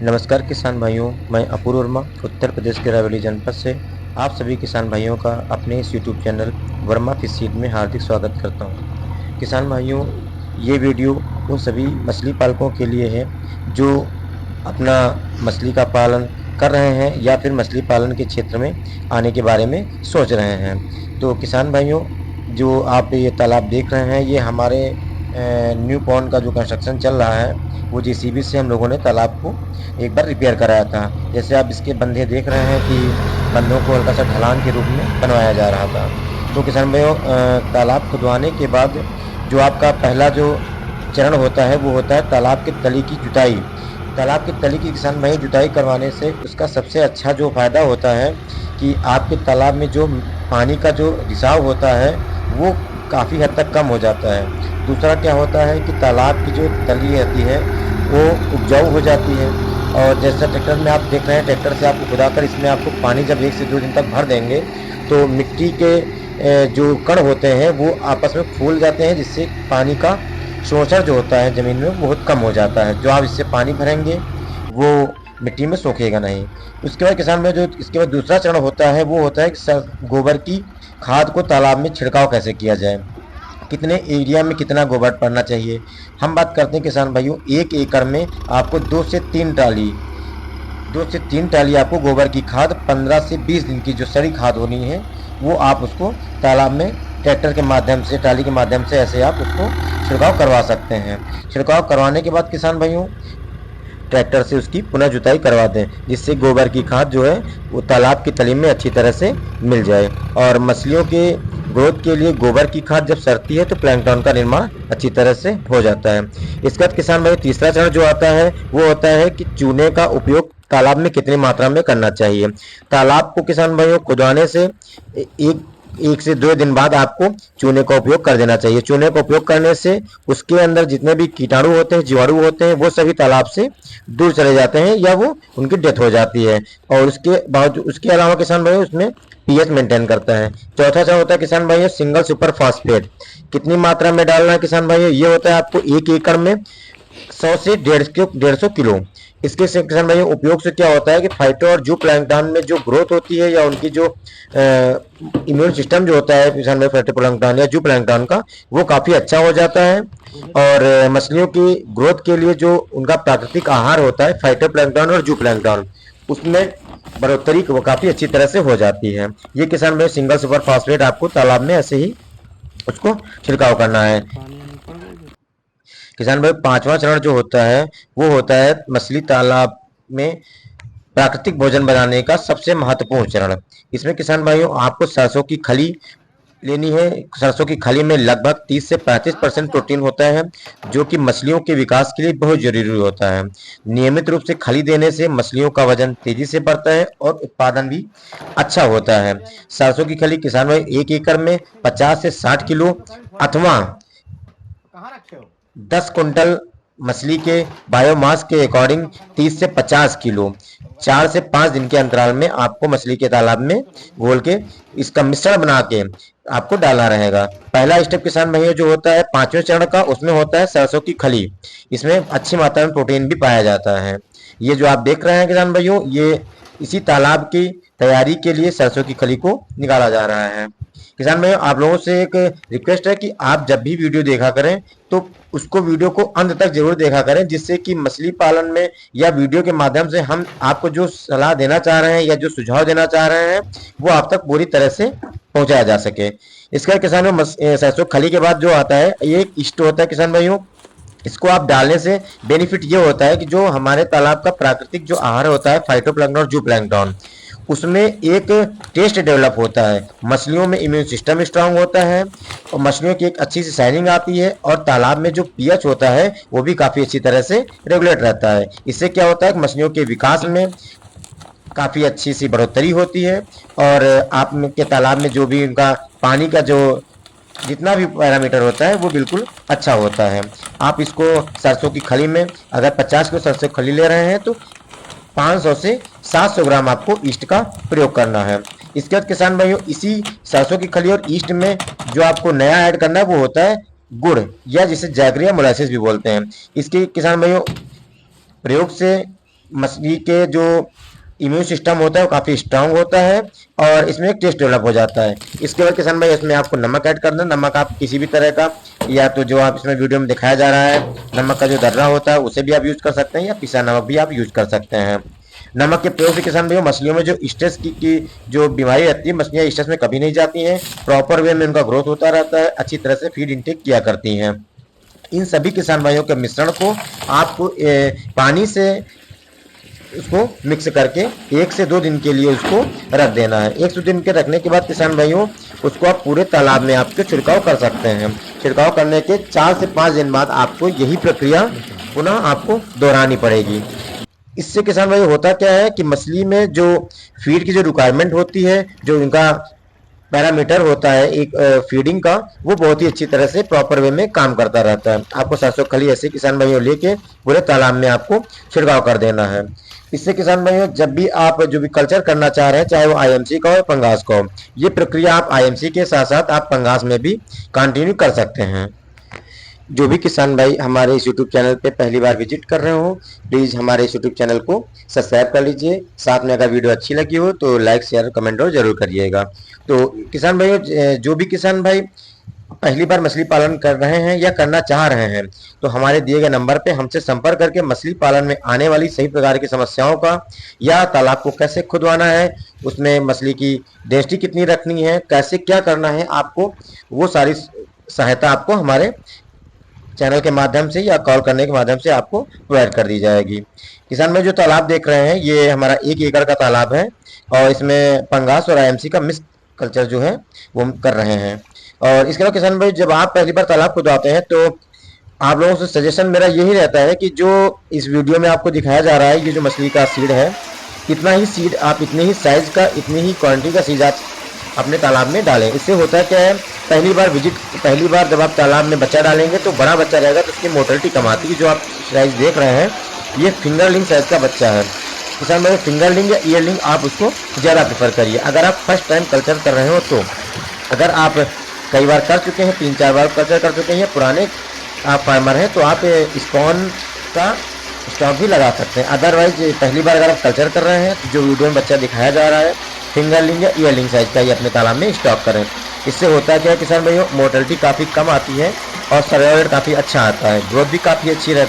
नमस्कार किसान भाइयों, मैं अपूर्व वर्मा उत्तर प्रदेश के रायबरेली जनपद से आप सभी किसान भाइयों का अपने इस YouTube channel Verma fish seed में हार्दिक स्वागत करता हूं। किसान भाइयों, ये वीडियो उन सभी मछली पालकों के लिए है जो अपना मछली का पालन कर रहे हैं या फिर मछली पालन के क्षेत्र में आने के बारे में सोच रहे हैं। तो किसान भाइयों, जो आप ये तालाब देख रहे हैं, ये हमारे न्यू पॉन्ड का जो कंस्ट्रक्शन चल रहा है वो जेसीबी से हम लोगों ने तालाब को एक बार रिपेयर कराया था। जैसे आप इसके बंधे देख रहे हैं कि बंधों को हल्का सा ढलान के रूप में बनवाया जा रहा था। तो किसान भाइयों, तालाब खुदवाने के बाद जो आपका पहला जो चरण होता है वो होता है तालाब के तली की जुताई। तालाब की तली की किसान भाई जुताई करवाने से उसका सबसे अच्छा जो फ़ायदा होता है कि आपके तालाब में जो पानी का जो रिसाव होता है वो काफ़ी हद तक कम हो जाता है। दूसरा क्या होता है कि तालाब की जो तली रहती है वो उपजाऊ हो जाती है। और जैसा ट्रैक्टर में आप देख रहे हैं, ट्रैक्टर से आपको खुदाकर इसमें आपको पानी जब 1 से 2 दिन तक भर देंगे तो मिट्टी के जो कण होते हैं वो आपस में फूल जाते हैं, जिससे पानी का शोषण जो होता है ज़मीन में बहुत कम हो जाता है। जो आप इससे पानी भरेंगे वो मिट्टी में सोखेगा नहीं। उसके बाद किसान में जो इसके बाद दूसरा चरण होता है वो होता है कि गोबर की खाद को तालाब में छिड़काव कैसे किया जाए, कितने एरिया में कितना गोबर पड़ना चाहिए। हम बात करते हैं किसान भाइयों, 1 एकड़ में आपको 2 से 3 टाली आपको गोबर की खाद 15 से 20 दिन की जो सड़ी खाद होनी है वो आप उसको तालाब में ट्रैक्टर के माध्यम से, टाली के माध्यम से ऐसे आप उसको छिड़काव करवा सकते हैं। छिड़काव करवाने के बाद किसान भाइयों ट्रैक्टर से उसकी पुनः जुताई करवा दें, जिससे गोबर की खाद जो है वो तालाब की तली में अच्छी तरह से मिल जाए। और मछलियों के ग्रोथ के लिए गोबर की खाद जब सड़ती है तो प्लैंकटन का निर्माण अच्छी तरह से हो जाता है। इसके बाद किसान भाई तीसरा चरण जो आता है वो होता है कि चूने का उपयोग तालाब में कितनी मात्रा में करना चाहिए। तालाब को किसान भाइयों खुदवाने से एक से 2 दिन बाद आपको चूने का उपयोग कर देना चाहिए। चूने का उपयोग करने से उसके अंदर जितने भी कीटाणु होते हैं, जीवाणु होते हैं, वो सभी तालाब से दूर चले जाते हैं या वो उनकी डेथ हो जाती है। और उसके अलावा किसान भाई उसमें पीएच मेंटेन करता है। चौथा चरण होता है किसान भाई सिंगल सुपर फास्फेट। कितनी मात्रा में डालना है किसान भाई, ये होता है आपको 1 एकड़ में 100 से 150 किलो। इसके से किसान भाई उपयोग से क्या होता है कि फाइटो और जू प्लैंकटन में जो ग्रोथ होती है या उनकी जो इम्यून सिस्टम जो होता है किसान भाई फाइटो प्लैंकटन या जू प्लैंकटन का, वो काफ़ी अच्छा हो जाता है। और मछलियों की ग्रोथ के लिए जो उनका प्राकृतिक आहार होता है फाइटो प्लैंकटन और जू प्लैंकटन, उसमें बढ़ोतरी वो काफ़ी अच्छी तरह से हो जाती है। ये किसान भाई सिंगल सुपर फास्फेट आपको तालाब में ऐसे ही उसको छिड़काव करना है। किसान भाई पांचवा चरण जो होता है वो होता है मछली तालाब में प्राकृतिक भोजन बनाने का सबसे महत्वपूर्ण चरण। इसमें किसान भाइयों आपको सरसों की खली लेनी है। सरसों की खली में लगभग 30 से 35% प्रोटीन होता है, जो कि मछलियों के विकास के लिए बहुत जरूरी होता है। नियमित रूप से खली देने से मछलियों का वजन तेजी से बढ़ता है और उत्पादन भी अच्छा होता है। सरसों की खली किसान भाई 1 एकड़ में 50 से 60 किलो अथवा 10 कुंटल मछली के बायोमास के अकॉर्डिंग 30 से 50 किलो 4 से 5 दिन के अंतराल में आपको मछली के तालाब में घोल के इसका मिश्रण बना के आपको डालना रहेगा। पहला स्टेप किसान भाइयों जो होता है 5वें चरण का, उसमें होता है सरसों की खली। इसमें अच्छी मात्रा में प्रोटीन भी पाया जाता है। ये जो आप देख रहे हैं किसान भाइयों, ये इसी तालाब की तैयारी के लिए सरसों की खली को निकाला जा रहा है। किसान भाइयों आप लोगों से एक रिक्वेस्ट है कि आप जब भी वीडियो देखा करें तो उसको वीडियो को अंत तक जरूर देखा करें, जिससे कि मछली पालन में या वीडियो के माध्यम से हम आपको जो सलाह देना चाह रहे हैं या जो सुझाव देना चाह रहे हैं वो आप तक पूरी तरह से पहुंचाया जा सके। इसका किसान भाई सरसों खली के बाद जो आता है ये एक ईस्ट होता है किसान भाइयों। इसको आप डालने से बेनिफिट ये होता है कि जो हमारे तालाब का प्राकृतिक जो आहार होता है फाइटोप्लैंक्टन और जूप्लैंक्टन, उसमें एक टेस्ट डेवलप होता है। मछलियों में इम्यून सिस्टम स्ट्रांग होता है और मछलियों की एक अच्छी सी शाइनिंग आती है और तालाब में जो पीएच होता है वो भी काफ़ी अच्छी तरह से रेगुलेट रहता है। इससे क्या होता है कि मछलियों के विकास में काफ़ी अच्छी सी बढ़ोतरी होती है और आप के तालाब में जो भी उनका पानी का जो जितना भी पैरामीटर होता है वो बिल्कुल अच्छा होता है। आप इसको सरसों की खली में अगर 50 किलो सरसों की खली ले रहे हैं तो 500 से 700 ग्राम आपको ईस्ट का प्रयोग करना है। इसके बाद किसान भाइयों इसी सरसों की खली और ईस्ट में जो आपको नया ऐड करना है वो होता है गुड़, या जिसे जैगरी या मोलासिस भी बोलते हैं। इसके किसान भाइयों प्रयोग से मछली के जो इम्यून सिस्टम होता है वो काफ़ी स्ट्रांग होता है और इसमें एक टेस्ट डेवलप हो जाता है। इसके बाद किसान भाई इसमें आपको नमक ऐड करना है। नमक आप किसी भी तरह का, या तो जो आप इसमें वीडियो में दिखाया जा रहा है नमक का जो दर्रा होता है उसे भी आप यूज़ कर सकते हैं, या पिसा नमक भी आप यूज़ कर सकते हैं। नमक के प्रयोग से किसान भाइयों मछलियों में जो स्ट्रेस की जो बीमारी रहती है, मछलियाँ स्ट्रेस में कभी नहीं जाती हैं, प्रॉपर वे में उनका ग्रोथ होता रहता है, अच्छी तरह से फीड इंटेक किया करती हैं। इन सभी किसान भाइयों के मिश्रण को आपको पानी से उसको मिक्स करके 1 से 2 दिन के लिए उसको रख देना है। 1 से 2 दिन के रखने के बाद किसान भाइयों उसको आप पूरे तालाब में आपके छिड़काव कर सकते हैं। छिड़काव करने के 4 से 5 दिन बाद आपको यही प्रक्रिया पुनः आपको दोहरानी पड़ेगी। इससे किसान भाई होता क्या है कि मछली में जो फीड की जो रिक्वायरमेंट होती है, जो उनका पैरामीटर होता है एक फीडिंग का, वो बहुत ही अच्छी तरह से प्रॉपर वे में काम करता रहता है। आपको सरसों खली ऐसे किसान भाइयों लेके पूरे तालाब में आपको छिड़काव कर देना है। इससे किसान भाइयों जब भी आप जो भी कल्चर करना चाह रहे हैं, चाहे वो आईएमसी का हो या पंगास का हो, ये प्रक्रिया आप आईएमसी के साथ साथ आप पंगास में भी कंटिन्यू कर सकते हैं। जो भी किसान भाई हमारे इस यूट्यूब चैनल पे पहली बार विजिट कर रहे हो, प्लीज़ हमारे इस यूट्यूब चैनल को सब्सक्राइब कर लीजिए। साथ में अगर वीडियो अच्छी लगी हो तो लाइक शेयर कमेंट और जरूर करिएगा। तो किसान भाइयों जो भी किसान भाई पहली बार मछली पालन कर रहे हैं या करना चाह रहे हैं, तो हमारे दिए गए नंबर पे हमसे संपर्क करके मछली पालन में आने वाली सही प्रकार की समस्याओं का, या तालाब को कैसे खुदवाना है, उसमें मछली की डेंसिटी कितनी रखनी है, कैसे क्या करना है, आपको वो सारी सहायता आपको हमारे चैनल के माध्यम से या कॉल करने के माध्यम से आपको प्रोवाइड कर दी जाएगी। किसान भाई जो तालाब देख रहे हैं ये हमारा 1 एकड़ का तालाब है और इसमें पंगास और आईएमसी का मिक्स कल्चर जो है वो हम कर रहे हैं। और इसके अलावा किसान भाई जब आप पहली बार तालाब खुदवाते हैं तो आप लोगों से सजेशन मेरा यही रहता है कि जो इस वीडियो में आपको दिखाया जा रहा है, ये जो मछली का सीड है, इतना ही सीड आप इतने ही साइज का, इतनी ही क्वांटिटी का सीड आप अपने तालाब में डालें। इससे होता क्या है, पहली बार जब आप तालाब में बच्चा डालेंगे तो बड़ा बच्चा रहेगा तो उसकी मोटिलिटी कम आती है। जो आप साइज देख रहे हैं ये फिंगरलिंग साइज का बच्चा है। किसान भाई फिंगरलिंग या ईयरलिंग आप उसको ज़्यादा प्रेफर करिए। अगर आप फर्स्ट टाइम कल्चर कर रहे हो तो, अगर आप कई बार कर चुके हैं, 3-4 बार कल्चर कर चुके हैं, पुराने आप फार्मर हैं, तो आप स्पॉन का स्टॉक भी लगा सकते हैं। अदरवाइज पहली बार अगर आप कल्चर कर रहे हैं तो जो वीडियो में बच्चा दिखाया जा रहा है फिंगरलिंग या ईयरलिंग साइज का ही अपने तालाब में स्टॉक करें। इससे होता है क्या है किसान भाइयों, मोर्टेलिटी काफ़ी कम आती है और सर्वाइवल काफ़ी अच्छा आता है, ग्रोथ भी काफ़ी अच्छी रहती है।